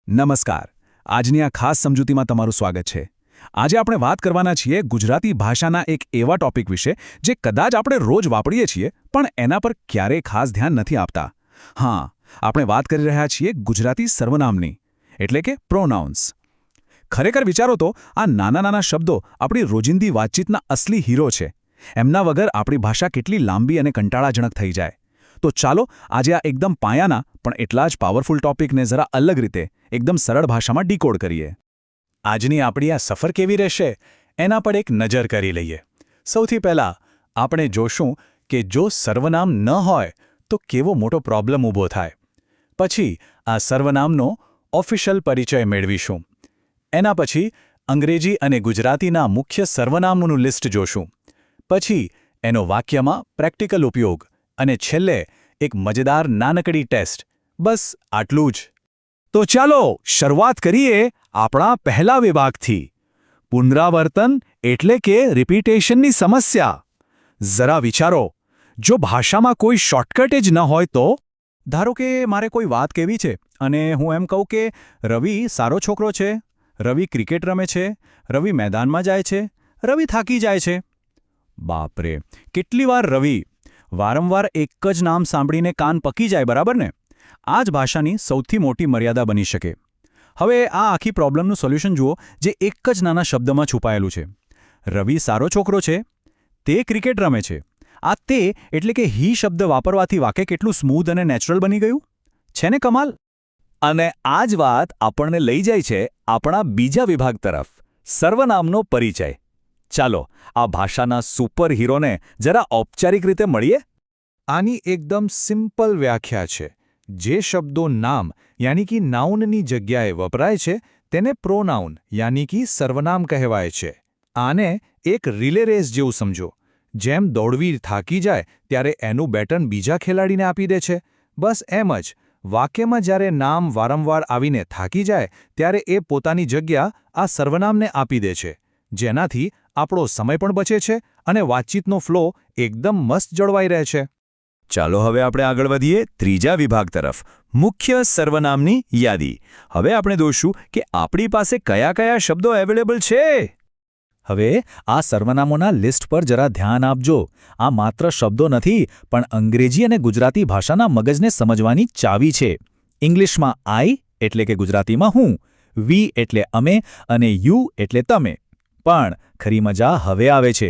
નમસ્કાર. આજની આ ખાસ સમજૂતીમાં તમારું સ્વાગત છે. આજે આપણે વાત કરવાના છીએ ગુજરાતી ભાષાના એક એવા ટોપિક વિશે જે કદાચ આપણે રોજ વાપરીએ છીએ પણ એના પર ક્યારેય ખાસ ધ્યાન નથી આપતા. હા, આપણે વાત કરી રહ્યા છીએ ગુજરાતી સર્વનામની, એટલે કે પ્રોનાઉન્સ. ખરેખર વિચારો તો આ નાના નાના શબ્દો આપણી રોજિંદી વાતચીતના અસલી હીરો છે. એમના વગર આપણી ભાષા કેટલી લાંબી અને કંટાળાજનક થઈ જાય. તો ચાલો આજે આ એકદમ પાયાના પણ એટલા જ પાવરફુલ ટોપિકને જરા અલગ રીતે એકદમ સરળ ભાષામાં ડીકોડ કરીએ. આજની આપણી આ સફર કેવી રહેશે એના પર એક નજર કરી લઈએ. સૌથી પહેલાં આપણે જોશું કે જો સર્વનામ ન હોય તો કેવો મોટો પ્રોબ્લેમ ઊભો થાય. પછી આ સર્વનામનો ઓફિશિયલ પરિચય મેળવીશું. એના પછી અંગ્રેજી અને ગુજરાતીના મુખ્ય સર્વનામોનું લિસ્ટ જોશું. પછી એનો વાક્યમાં પ્રેક્ટિકલ ઉપયોગ અને છેલ્લે એક મજેદાર નાનકડી ટેસ્ટ. બસ આટલું જ. તો ચાલો શરૂઆત કરીએ આપણા પહેલા વિભાગથી. પુનરાવર્તન એટલે કે રિપીટેશનની સમસ્યા. જરા વિચારો, જો ભાષામાં કોઈ શોર્ટકટ જ ન હોય તો? ધારો કે મારે કોઈ વાત કહેવી છે અને હું એમ કહું કે રવિ સારો છોકરો છે, રવિ ક્રિકેટ રમે છે, રવિ મેદાનમાં જાય છે, રવિ થાકી જાય છે. બાપરે, કેટલી વાર રવિ! વારંવાર એક જ નામ સાંભળીને કાન પકી જાય, બરાબર ને? આ જ ભાષાની સૌથી મોટી મર્યાદા બની શકે. હવે આ આખી પ્રોબ્લેમનું સોલ્યુશન જુઓ, જે એક જ નાના શબ્દમાં છુપાયેલું છે. રવિ સારો છોકરો છે, તે ક્રિકેટ રમે છે. આ તે એટલે કે હી શબ્દ વાપરવાથી વાક્ય કેટલું સ્મૂધ અને નેચરલ બની ગયું છે ને! કમાલ. અને આ જ વાત આપણને લઈ જાય છે આપણા બીજા વિભાગ તરફ, સર્વનામનો પરિચય. ચાલો આ ભાષાના સુપર હીરોને જરા ઔપચારિક રીતે મળીએ. આની એકદમ સિમ્પલ વ્યાખ્યા છે. જે શબ્દો નામ યાની કે નાઉનની જગ્યાએ વપરાય છે તેને પ્રોનાઉન યાની કે સર્વનામ કહેવાય છે. આને એક રિલે રેસ જેવું સમજો. જેમ દોડવીર થાકી જાય ત્યારે એનું બેટન બીજા ખેલાડીને આપી દે છે, બસ એમ જ વાક્યમાં જ્યારે નામ વારંવાર આવીને થાકી જાય ત્યારે એ પોતાની જગ્યા આ સર્વનામને આપી દે છે, જેનાથી આપણો સમય પણ બચે છે અને વાતચીતનો ફ્લો એકદમ મસ્ત જળવાઈ રહે છે. ચાલો હવે આપણે આગળ વધીએ ત્રીજા વિભાગ તરફ, મુખ્ય સર્વનામની યાદી. હવે આપણે જોઈશું કે આપણી પાસે કયા કયા શબ્દો અવેલેબલ છે. હવે આ સર્વનામોના લિસ્ટ પર જરા ધ્યાન આપજો. આ માત્ર શબ્દો નથી પણ અંગ્રેજી અને ગુજરાતી ભાષાના મગજને સમજવાની ચાવી છે. ઇંગ્લિશમાં આઈ એટલે કે ગુજરાતીમાં હું, વી એટલે અમે અને યુ એટલે તમે. પણ ખરી મજા હવે આવે છે.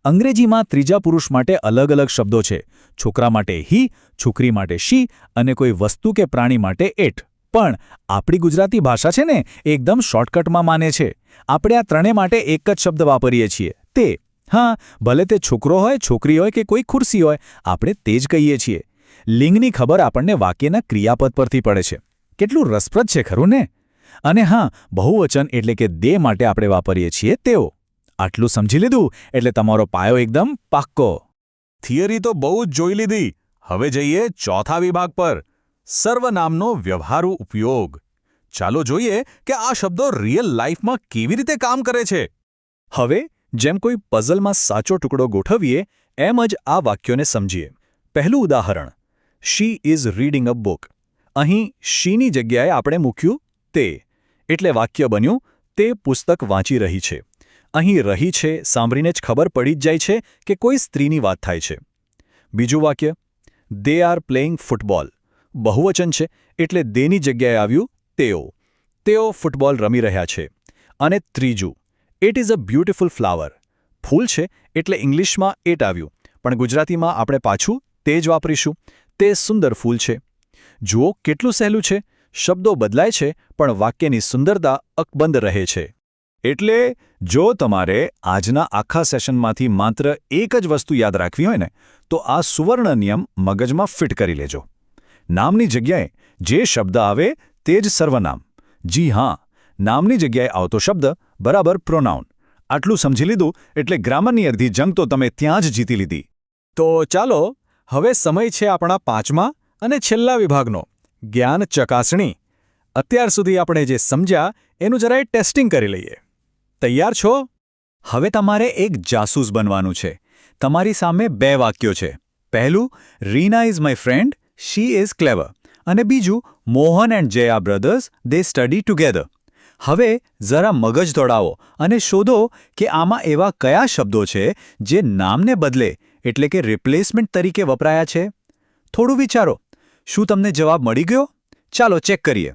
અંગ્રેજીમાં ત્રીજા પુરુષ માટે અલગ અલગ શબ્દો છે. છોકરા માટે હી, છોકરી માટે શી અને કોઈ વસ્તુ કે પ્રાણી માટે એટ. પણ આપણી ગુજરાતી ભાષા છે ને એકદમ શોર્ટકટમાં માને છે. આપણે આ ત્રણે માટે એક જ શબ્દ વાપરીએ છીએ, તે. હા, ભલે તે છોકરો હોય, છોકરી હોય કે કોઈ ખુરશી હોય, આપણે તે જ કહીએ છીએ. લિંગની ખબર આપણને વાક્યના ક્રિયાપદ પરથી પડે છે. કેટલું રસપ્રદ છે, ખરું ને? અને હા, બહુવચન એટલે કે દે માટે આપણે વાપરીએ છીએ તેઓ. આટલું સમજી લીધું એટલે તમારો પાયો એકદમ પાક્કો. થિયરી તો બહુ જ જોઈ લીધી. હવે જઈએ ચોથા વિભાગ પર, સર્વનામનો વ્યવહારુ ઉપયોગ. ચાલો જોઈએ કે આ શબ્દો રિયલ લાઈફમાં કેવી રીતે કામ કરે છે. હવે જેમ કોઈ પઝલમાં સાચો ટુકડો ગોઠવીએ એમ જ આ વાક્યોને સમજીએ. પહેલું ઉદાહરણ, she is reading a book. અહીં શીની જગ્યાએ આપણે મૂક્યું તે, એટલે વાક્ય બન્યું તે પુસ્તક વાંચી રહી છે. અહીં રહી છે સાંભળીને જ ખબર પડી જ જાય છે કે કોઈ સ્ત્રીની વાત થાય છે. બીજું વાક્ય, દે આર પ્લેઇંગ ફૂટબોલ. બહુવચન છે એટલે દેની જગ્યાએ આવ્યું તેઓ. તેઓ ફૂટબોલ રમી રહ્યા છે. અને ત્રીજું, it is a beautiful flower. ફૂલ છે એટલે ઇંગ્લિશમાં એટ આવ્યું, પણ ગુજરાતીમાં આપણે પાછું તે જ વાપરીશું. તે સુંદર ફૂલ છે. જુઓ કેટલું સહેલું છે. શબ્દો બદલાય છે પણ વાક્યની સુંદરતા અકબંધ રહે છે. એટલે જો તમારે આજના આખા સેશનમાંથી માત્ર એક જ વસ્તુ યાદ રાખવી હોય ને તો આ સુવર્ણ નિયમ મગજમાં ફિટ કરી લેજો. નામની જગ્યાએ જે શબ્દ આવે તે જ સર્વનામ. જી હા, નામની જગ્યાએ આવતો શબ્દ બરાબર પ્રોનાઉન. આટલું સમજી લીધું એટલે ગ્રામરની અડધી જંગ તો તમે ત્યાં જ જીતી લીધી. તો ચાલો હવે સમય છે આપણા પાંચમા અને છેલ્લા વિભાગનો, જ્ઞાન ચકાસણી. અત્યાર સુધી આપણે જે સમજ્યા એનું જરાય ટેસ્ટિંગ કરી લઈએ. તૈયાર છો? હવે તમારે એક જાસૂસ બનવાનું છે. તમારી સામે બે વાક્યો છે. પહેલું, Reena is my friend, she is clever. અને બીજું Mohan and Jaya brothers they study together. હવે જરા મગજ દોડાવો અને શોધો કે આમાં એવા કયા શબ્દો છે જે નામને બદલે એટલે કે રિપ્લેસમેન્ટ તરીકે વપરાયા છે. થોડું વિચારો. શું તમને જવાબ મળી ગયો? ચાલો ચેક કરીએ.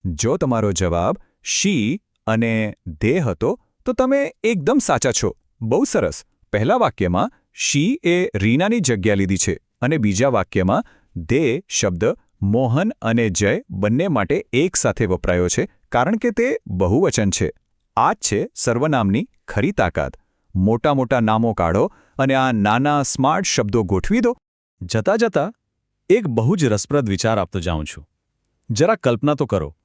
જો તમારો જવાબ શી અને દે હતો તો તમે એકદમ સાચા છો. બહુ સરસ. પહેલા વાક્યમાં શી એ રીનાની જગ્યા લીધી છે અને બીજા વાક્યમાં દે શબ્દ મોહન અને જય બંને માટે એક સાથે વપરાયો છે કારણ કે તે બહુવચન છે. આ જ છે સર્વનામની ખરી તાકાત. મોટા મોટા નામો કાઢો અને આ નાના સ્માર્ટ શબ્દો ગોઠવી દો. જતાં જતાં એક બહુ જ રસપ્રદ વિચાર આપતો જાઉં છું. જરા કલ્પના તો કરો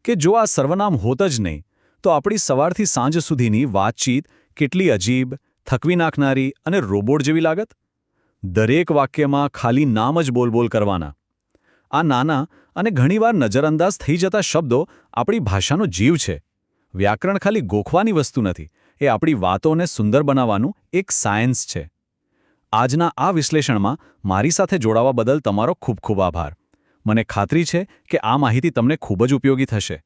કે જો આ સર્વનામ હોત જ નહીં તો આપણી સવારથી સાંજ સુધીની વાતચીત કેટલી અજીબ, થકવી નાખનારી અને રોબોટ જેવી લાગત. દરેક વાક્યમાં ખાલી નામ જ બોલબોલ કરવાના. આ નાના અને ઘણીવાર નજરઅંદાજ થઈ જતા શબ્દો આપણી ભાષાનો જીવ છે. વ્યાકરણ ખાલી ગોખવાની વસ્તુ નથી, એ આપણી વાતોને સુંદર બનાવવાનું એક સાયન્સ છે. આજના આ વિશ્લેષણમાં મારી સાથે જોડાવા બદલ તમારો ખૂબ ખૂબ આભાર. મને ખાતરી છે કે આ માહિતી તમને ખૂબ જ ઉપયોગી થશે.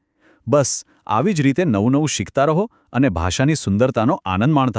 બસ આવી જ રીતે નવું નવું શીખતા રહો અને ભાષાની સુંદરતાનો આનંદ માણતા